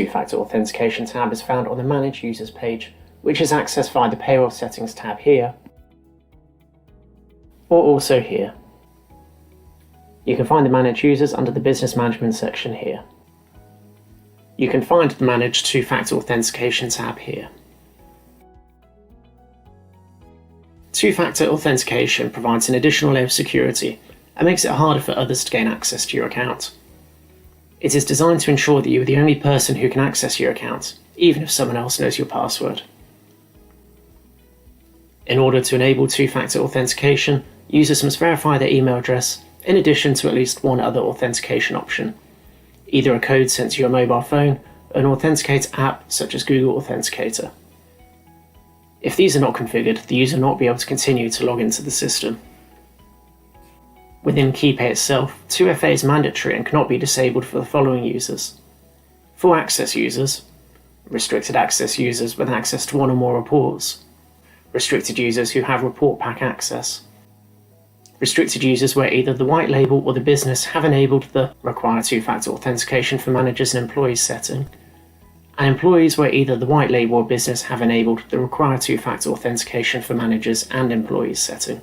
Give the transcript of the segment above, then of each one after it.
two-factor authentication tab is found on the Manage Users page, which is accessed via the Payroll Settings tab here, or also here. You can find the Manage Users under the Business Management section here. You can find the Manage Two-Factor Authentication tab here. Two-factor authentication provides an additional layer of security and makes it harder for others to gain access to your account. It is designed to ensure that you are the only person who can access your account, even if someone else knows your password. In order to enable two-factor authentication, users must verify their email address in addition to at least one other authentication option, either a code sent to your mobile phone or an Authenticator app such as Google Authenticator. If these are not configured, the user will not be able to continue to log into the system. Within KeyPay itself, 2FA is mandatory and cannot be disabled for the following users: full access users, restricted access users with access to one or more reports, restricted users who have report pack access, restricted users where either the white label or the business have enabled the Require Two-Factor Authentication for Managers and Employees setting, and employees where either the white label or business have enabled the Require Two-Factor Authentication for Managers and Employees setting.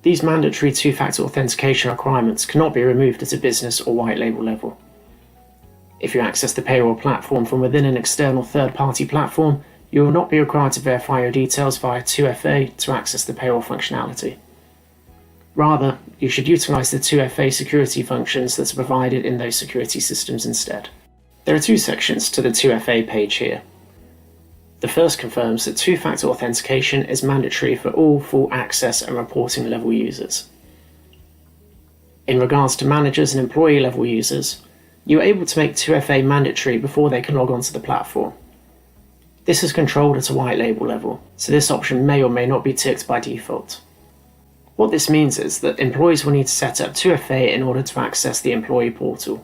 These mandatory two-factor authentication requirements cannot be removed at a business or white label level. If you access the payroll platform from within an external third-party platform, you will not be required to verify your details via 2FA to access the payroll functionality. Rather, you should utilize the 2FA security functions that are provided in those security systems instead. There are two sections to the 2FA page here. The first confirms that two-factor authentication is mandatory for all full access and reporting level users. In regards to managers and employee level users, you are able to make 2FA mandatory before they can log onto the platform. This is controlled at a white label level, so this option may or may not be ticked by default. What this means is that employees will need to set up 2FA in order to access the employee portal.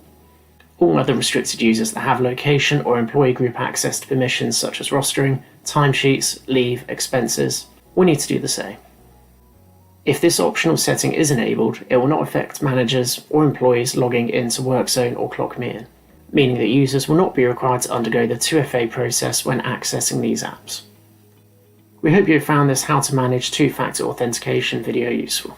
All other restricted users that have location or employee group access to permissions such as rostering, timesheets, leave, expenses will need to do the same. If this optional setting is enabled, it will not affect managers or employees logging into WorkZone or ClockMe, meaning that users will not be required to undergo the 2FA process when accessing these apps. We hope you have found this How to Manage Two-Factor Authentication video useful.